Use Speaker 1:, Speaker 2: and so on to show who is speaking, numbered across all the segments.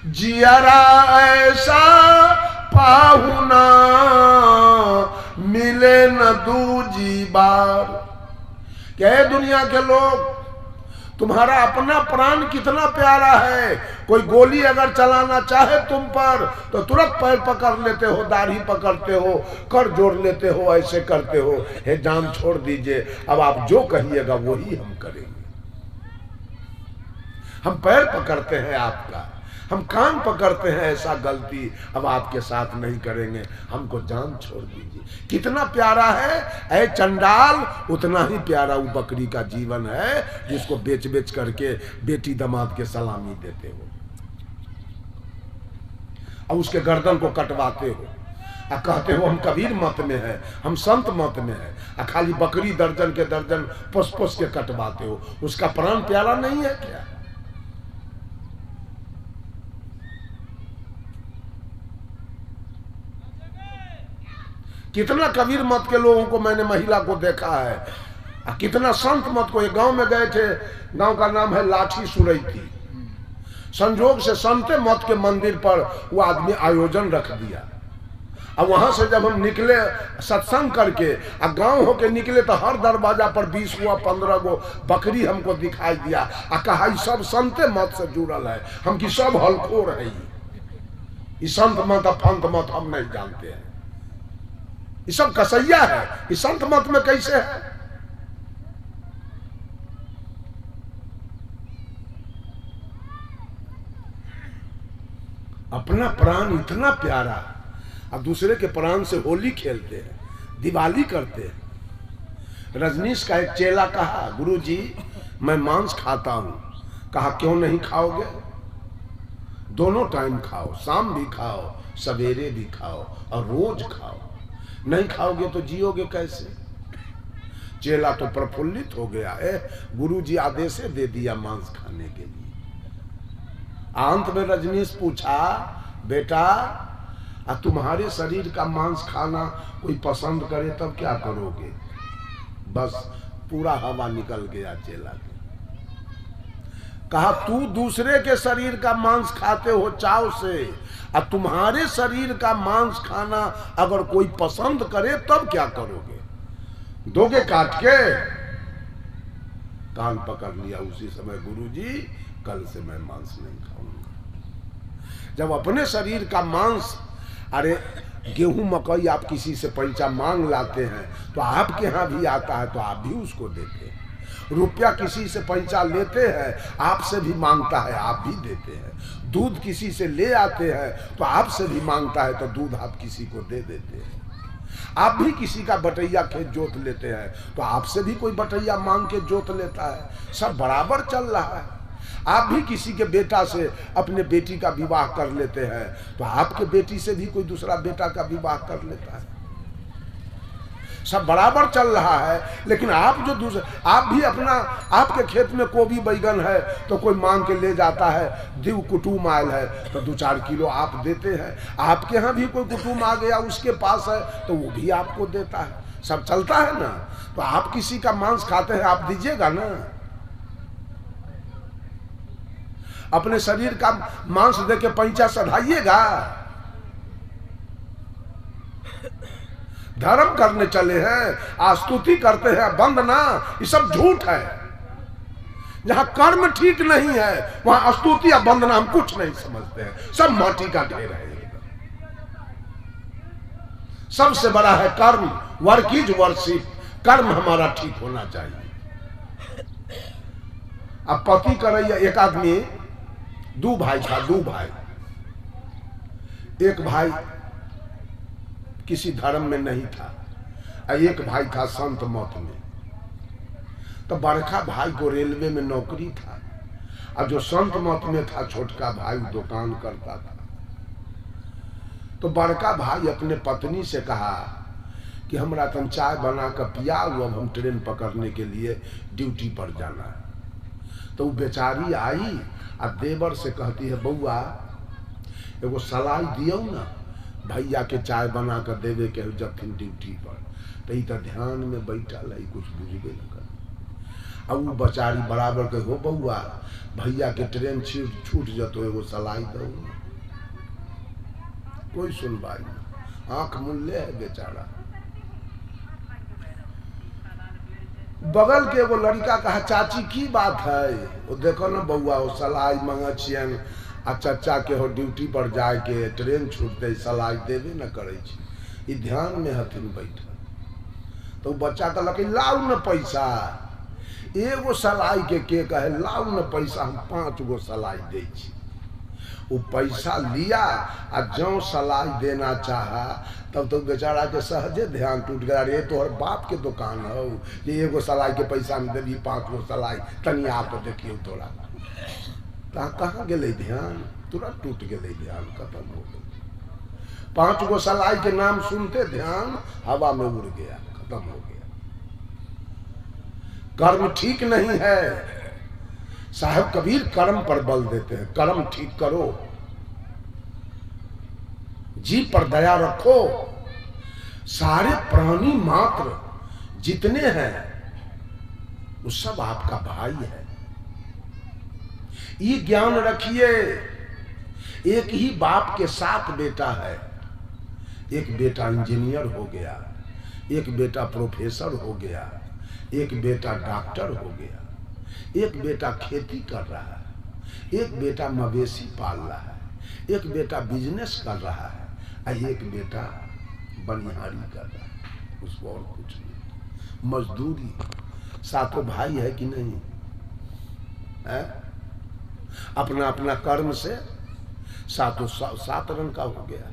Speaker 1: जियरा ऐसा पाहुना मिले न दूजी बार। क्या दुनिया के लोग, तुम्हारा अपना प्राण कितना प्यारा है। कोई गोली अगर चलाना चाहे तुम पर तो तुरंत पैर पकड़ लेते हो, दाढ़ी पकड़ते हो, कर जोड़ लेते हो, ऐसे करते हो, हे जान छोड़ दीजिए, अब आप जो कहिएगा वही हम करेंगे। हम पैर पकड़ते हैं आपका, हम कान पकड़ते हैं, ऐसा गलती अब आपके साथ नहीं करेंगे, हमको जान छोड़ दीजिए। कितना प्यारा है ऐ चंडाल, उतना ही प्यारा वो बकरी का जीवन है जिसको बेच बेच करके बेटी दामाद के सलामी देते हो और उसके गर्दन को कटवाते हो और कहते हो हम कबीर मत में है, हम संत मत में है, और खाली बकरी दर्जन के दर्जन पुस पुस के कटवाते हो। उसका प्राण प्यारा नहीं है क्या? कितना कबीर मत के लोगों को मैंने महिला को देखा है, कितना संत मत को। एक गांव में गए थे, गांव का नाम है लाठी सुरैती। संजोग से संत मत के मंदिर पर वो आदमी आयोजन रख दिया, और वहां से जब हम निकले सत्संग करके और गांव होके निकले तो हर दरवाजा पर 20 हुआ 15 गो बकरी हमको दिखाई दिया और कहा सब संत मत से जुड़ल है, हम की सब हलखोर है, ये संत मत और फंत मत हम नहीं जानते हैं, ये सब कसैया है, ये संत मत में कैसे है? अपना प्राण इतना प्यारा और दूसरे के प्राण से होली खेलते हैं, दिवाली करते हैं। रजनीश का एक चेला कहा, गुरुजी मैं मांस खाता हूं। कहा क्यों नहीं खाओगे? दोनों टाइम खाओ, शाम भी खाओ, सवेरे भी खाओ और रोज खाओ। नहीं खाओगे तो जियोगे कैसे? चेला तो प्रफुल्लित हो गया है, गुरुजी आदेश दे दिया मांस खाने के लिए। अंत में रजनीश पूछा, बेटा तुम्हारे शरीर का मांस खाना कोई पसंद करे तब क्या करोगे? बस पूरा हवा निकल गया चेला के। कहा तू दूसरे के शरीर का मांस खाते हो चाव से, और तुम्हारे शरीर का मांस खाना अगर कोई पसंद करे तब क्या करोगे? दोगे काट के? कान पकड़ लिया उसी समय, गुरुजी कल से मैं मांस नहीं खाऊंगा। जब अपने शरीर का मांस, अरे गेहूं मकई आप किसी से पैसा मांग लाते हैं तो आपके यहाँ भी आता है तो आप भी उसको देते हैं। रुपया किसी से पैसा लेते हैं, आपसे भी मांगता है, आप भी देते हैं। दूध किसी से ले आते हैं तो आपसे भी मांगता है तो दूध आप किसी को दे देते हैं। आप भी किसी का बटैया खेत जोत लेते हैं तो आपसे भी कोई बटैया मांग के जोत लेता है। सब बराबर चल रहा है। आप भी किसी के बेटा से अपने बेटी का विवाह कर लेते हैं तो आपके बेटी से भी कोई दूसरा बेटा का विवाह कर लेता है। सब बराबर चल रहा है। लेकिन आप जो दूसरे, आप भी अपना, आपके खेत में गोभी बैगन है तो कोई मांग के ले जाता है, दिव कुटुम आयल है तो 2-4 किलो आप देते हैं। आपके यहाँ भी कोई कुटुम आ गया उसके पास है तो वो भी आपको देता है। सब चलता है ना। तो आप किसी का मांस खाते हैं, आप दीजिएगा ना। अपने शरीर का मांस देके पैंचा चढ़ाइएगा। धर्म करने चले हैं, आस्तुति करते हैं, वंदना, ये सब झूठ है। जहां कर्म ठीक नहीं है वहां स्तुति या वंदना हम कुछ नहीं समझते हैं, सब माटी का ढेर है। सबसे बड़ा है कर्म, वर्क इज वर्शिप। कर्म हमारा ठीक होना चाहिए। अब पति करैया, एक आदमी, 2 भाई था, 2 भाई। एक भाई किसी धर्म में नहीं था और एक भाई था संत मत में। तो बड़का भाई को रेलवे में नौकरी था और जो संत मत में था छोटका भाई दुकान करता था। तो बड़का भाई अपने पत्नी से कहा कि हमरा तन चाय बना कर पिया, अब हम ट्रेन पकड़ने के लिए ड्यूटी पर जाना है। तो वो बेचारी आई और देवर से कहती है, बउआ एगो सलाई दियो ना, भैया के चाय बना कर देवे के जब ड्यूटी पर। तो ध्यान में बैठल है, कुछ बुझबे न कर। अब वो बेचारी बराबर के हो बउआ भैया के ट्रेन छूट जतो एगो सलाई दो, कोई सुनवाई नहीं, आंख मूल्य है बेचारा। बगल के एगो लड़का कहा चाची की बात है, वो देखो ना बउआ वो सलाई मंगा छियन आ चचा के हो ड्यूटी पर जाए के ट्रेन छूटते सलाई देवे न करे छी, ई ध्यान में हथिन बैठल। तो बच्चा कहलक लाउ न पैसा, एगो सलाई के कहे लाउ न पैसा, हम 5 गो सलाई दे छी। वो पैसा लिया आ जो सलाई देना चाहा तब तो बेचारा के सहजे ध्यान टूट गया, रे तोहर बाप के दुकान हो ये एगो सलाई के पैसा में देवी 5 गो सलाई, तनी आप देखियो तोरा कहाँ गए ध्यान, तुरंत टूट गए ध्यान, खत्म हो गया। 5 गो सलाई के नाम सुनते ध्यान हवा में उड़ गया, खत्म हो गया। कर्म ठीक नहीं है, साहब कबीर कर्म पर बल देते हैं, कर्म ठीक करो, जीव पर दया रखो। सारे प्राणी मात्र जितने हैं वो सब आपका भाई है, ये ज्ञान रखिए। एक ही बाप के 7 बेटा है, एक बेटा इंजीनियर हो गया, एक बेटा प्रोफेसर हो गया, एक बेटा डॉक्टर हो गया, एक बेटा खेती कर रहा है, एक बेटा मवेशी पाल रहा है, एक बेटा बिजनेस कर रहा है, और एक बेटा बनिहारी कर रहा है, उसको और कुछ नहीं, मजदूरी। 7 भाई है कि नहीं है? अपना अपना कर्म से 7 रंग का हो गया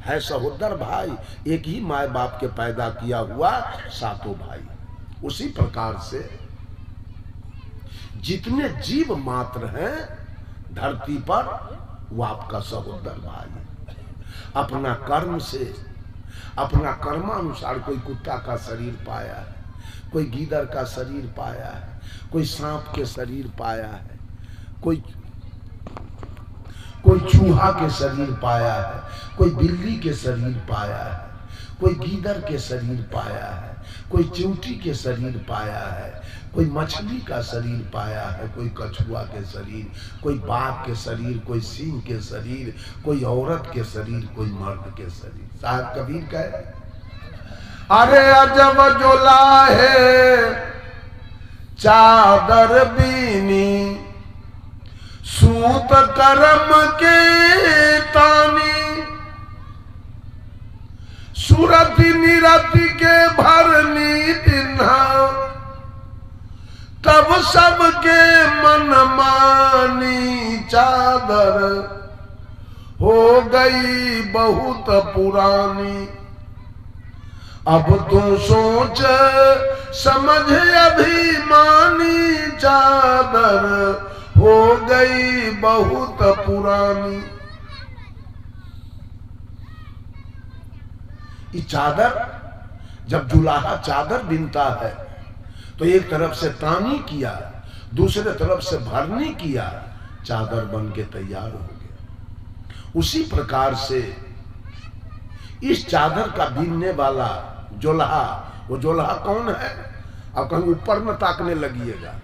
Speaker 1: है। सहोदर भाई, एक ही माए बाप के पैदा किया हुआ 7 भाई। उसी प्रकार से जितने जीव मात्र हैं धरती पर वो आपका सहोदर भाई है। अपना कर्म से, अपना कर्मानुसार कोई कुत्ता का शरीर पाया है, कोई गीदड़ का शरीर पाया है, कोई सांप के शरीर पाया है, कोई चूहा के शरीर पाया है, कोई बिल्ली के शरीर पाया है, कोई गीदड़ के शरीर पाया है, कोई चिंटी के शरीर पाया है, कोई मछली का शरीर पाया है, कोई कछुआ के शरीर, कोई बाघ के शरीर, कोई सिंह के शरीर, कोई औरत के शरीर, कोई मर्द के शरीर। साहब कबीर कहे अरे अजब जोला है चादर बीनी, सूत कर्म के तानी, सुरति निरति के भरनी दिन्हा, तब सबके मन मानी चादर हो गई बहुत पुरानी। अब तू सोच समझ अभिमानी, चादर हो गई बहुत पुरानी। ये चादर जब जुलाहा चादर बिनता है तो एक तरफ से तानी किया, दूसरे तरफ से भरनी किया, चादर बन के तैयार हो गया। उसी प्रकार से इस चादर का बीनने वाला जोल्हा, वो जोल्हा कौन है? अब कहीं ऊपर में ताकने लगिएगा,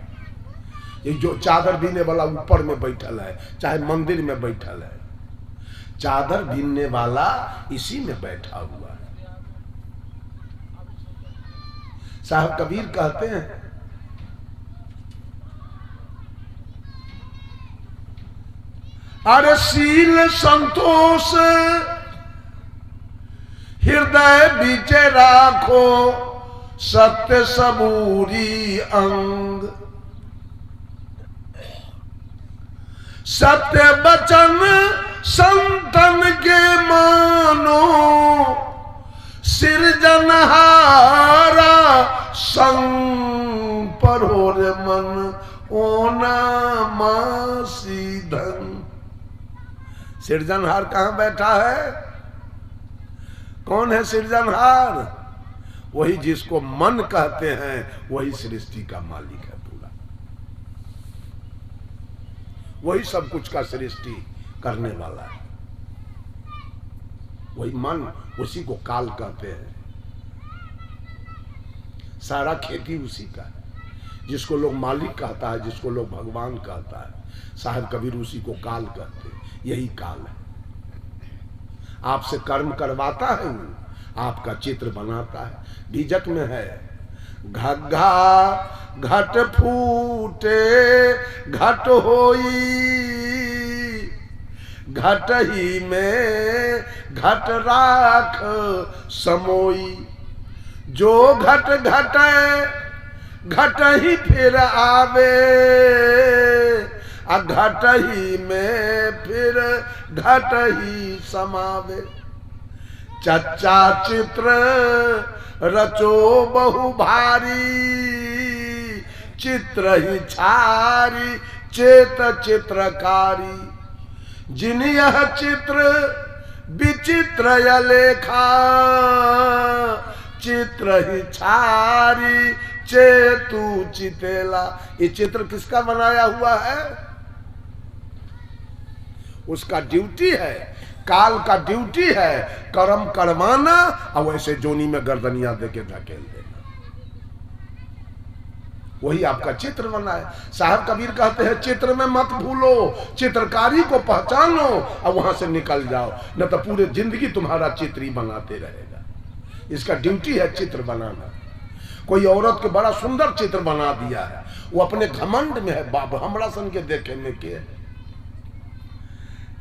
Speaker 1: ये जो चादर बीनने वाला ऊपर में बैठल है, चाहे मंदिर में बैठल है, चादर बीनने वाला इसी में बैठा हुआ है। साहब कबीर कहते हैं अरे शील संतोष हृदय बीचे राखो, सत्य सबूरी अंग, सत्य बचन संतन के मानो, सिरजनहारा संग पर हो रे मन, ओना मासी धन। सिरजनहार कहाँ बैठा है? कौन है सिरजनहार? वही जिसको मन कहते हैं, वही सृष्टि का मालिक है पूरा, वही सब कुछ का सृष्टि करने वाला है, वही मन, उसी को काल कहते हैं। सारा खेती उसी का है। जिसको लोग मालिक कहता है, जिसको लोग भगवान कहता है, साहब कबीर उसी को काल कहते हैं। यही काल है। आपसे कर्म करवाता है, आपका चित्र बनाता है। बीजक में है, घग्घा घट फूटे घट होई, घट ही में घट राख समोई। जो घट घटे घट ही फिर आवे, घट ही में फिर घट ही समावे। चच्चा चित्र रचो बहु भारी, चित्र ही छारी चेत चित्रकारी। जिन यह चित्र विचित्र य लेखा, चित्र ही छारी चेतु चितेला। ये चित्र किसका बनाया हुआ है? उसका ड्यूटी है, काल का ड्यूटी है कर्म करवाना और वैसे जोनी में गर्दनिया देके धकेल देना। वही आपका चित्र बना है। साहब कबीर कहते हैं चित्र में मत भूलो, चित्रकारी को पहचानो और वहां से निकल जाओ, न तो पूरे जिंदगी तुम्हारा चित्र ही बनाते रहेगा। इसका ड्यूटी है चित्र बनाना। कोई औरत के बड़ा सुंदर चित्र बना दिया है, वो अपने घमंड में है, बाप हमरा सन के देखे में के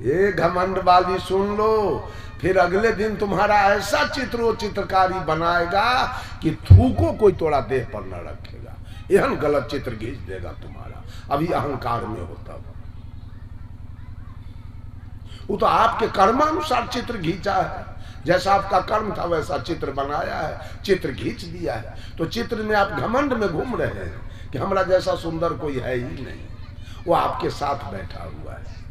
Speaker 1: ये घमंड वाली सुन लो, फिर अगले दिन तुम्हारा ऐसा चित्र वो चित्रकारी बनाएगा कि थूको कोई तोड़ा देह पर न रखेगा। यह गलत चित्र खींच देगा तुम्हारा। अभी अहंकार में होता है, वो तो आपके कर्मानुसार चित्र खींचा है। जैसा आपका कर्म था वैसा चित्र बनाया है, चित्र खींच दिया है। तो चित्र में आप घमंड में घूम रहे हैं कि हमारा जैसा सुंदर कोई है ही नहीं। वो आपके साथ बैठा हुआ है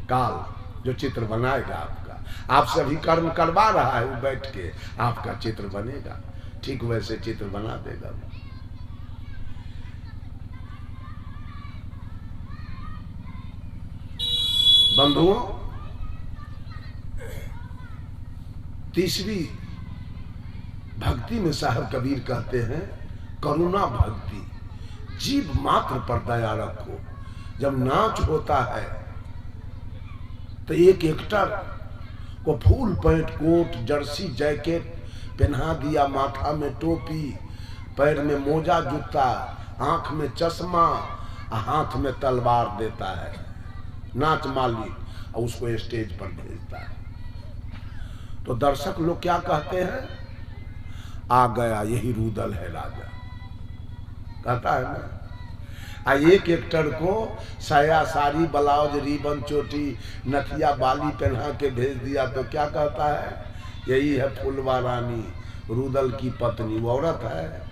Speaker 1: काल, जो चित्र बनाएगा आपका। आपसे अभी कर्म करवा रहा है, वो बैठ के आपका चित्र बनेगा, ठीक वैसे चित्र बना देगा। बंधुओं, तीसरी भक्ति में साहब कबीर कहते हैं करुणा भक्ति। जीव मात्र पर दया रखो। जब नाच होता है तो एक एक्टर को full pant coat jersey jacket पहना दिया, माथा में टोपी, पैर में मोजा जूता, आंख में चश्मा, हाथ में तलवार देता है नाच मालिक, और उसको स्टेज पर भेजता है। तो दर्शक लोग क्या कहते हैं? आ गया यही रूदल है राजा, कहता है ना। एक एक्टर को साया साड़ी ब्लाउज रिबन चोटी नथिया बाली पहना के भेज दिया तो क्या कहता है? यही है फुलवा रानी, रूदल की पत्नी। वो औरत है,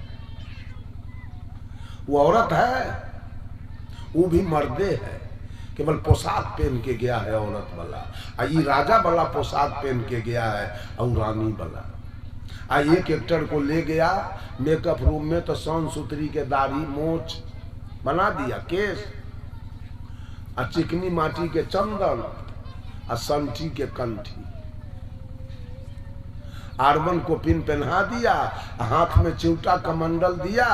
Speaker 1: वो औरत है, वो भी मर्दे है, केवल पोशाक पहन के गया है औरत वाला। ये राजा वाला पोशाक पहन के गया है और रानी वाला। एक एक्टर को ले गया मेकअप रूम में तो सौन सुतरी के दाढ़ी मोछ बना दिया, केस और चिकनी माटी के चंदन और संठी के कंठी, आर्बन को पिन पहना दिया, हाथ में चिवटा कमंडल दिया।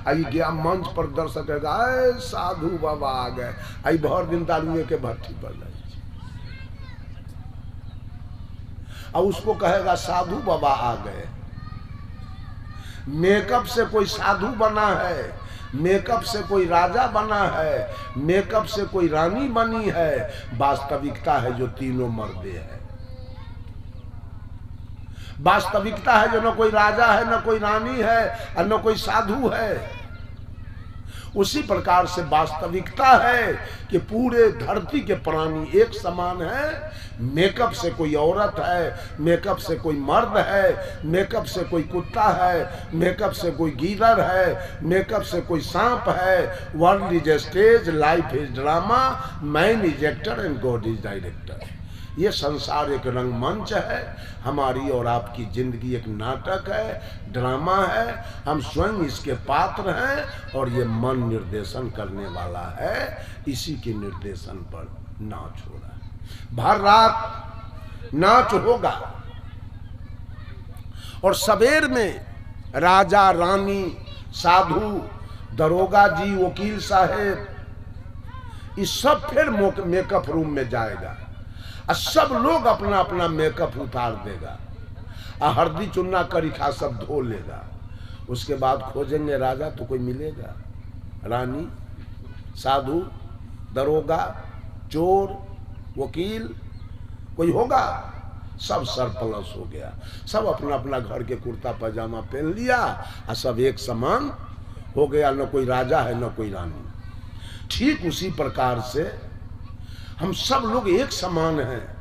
Speaker 1: आई गया मंच पर, दर्शक साधु बाबा आ गए। आई भर दिन दारुए के भट्टी पर लगी, और उसको कहेगा साधु बाबा आ गए। मेकअप से कोई साधु बना है, मेकअप से कोई राजा बना है, मेकअप से कोई रानी बनी है। वास्तविकता है जो तीनों मर्दे हैं। वास्तविकता है जो न कोई राजा है, न कोई रानी है और न कोई साधु है। उसी प्रकार से वास्तविकता है कि पूरे धरती के प्राणी एक समान है। मेकअप से कोई औरत है, मेकअप से कोई मर्द है, मेकअप से कोई कुत्ता है, मेकअप से कोई गीदड़ है, मेकअप से कोई सांप है। World is a stage, life is drama, man is actor and God is director. ये संसार एक रंगमंच है, हमारी और आपकी जिंदगी एक नाटक है, ड्रामा है। हम स्वयं इसके पात्र हैं और ये मन निर्देशन करने वाला है। इसी के निर्देशन पर नाच हो रहा है। भर रात नाच होगा और सवेर में राजा रानी साधु दरोगा जी, वकील साहेब, इस सब फिर मेकअप रूम में जाएगा और सब लोग अपना अपना मेकअप उतार देगा और हल्दी चुन्ना करीखा सब धो लेगा। उसके बाद खोजेंगे राजा तो कोई मिलेगा, रानी, साधु, दरोगा, चोर, वकील, कोई होगा? सब सरप्लस हो गया, सब अपना अपना घर के कुर्ता पैजामा पहन लिया और सब एक समान हो गया, न कोई राजा है न कोई रानी। ठीक उसी प्रकार से हम सब लोग एक समान हैं।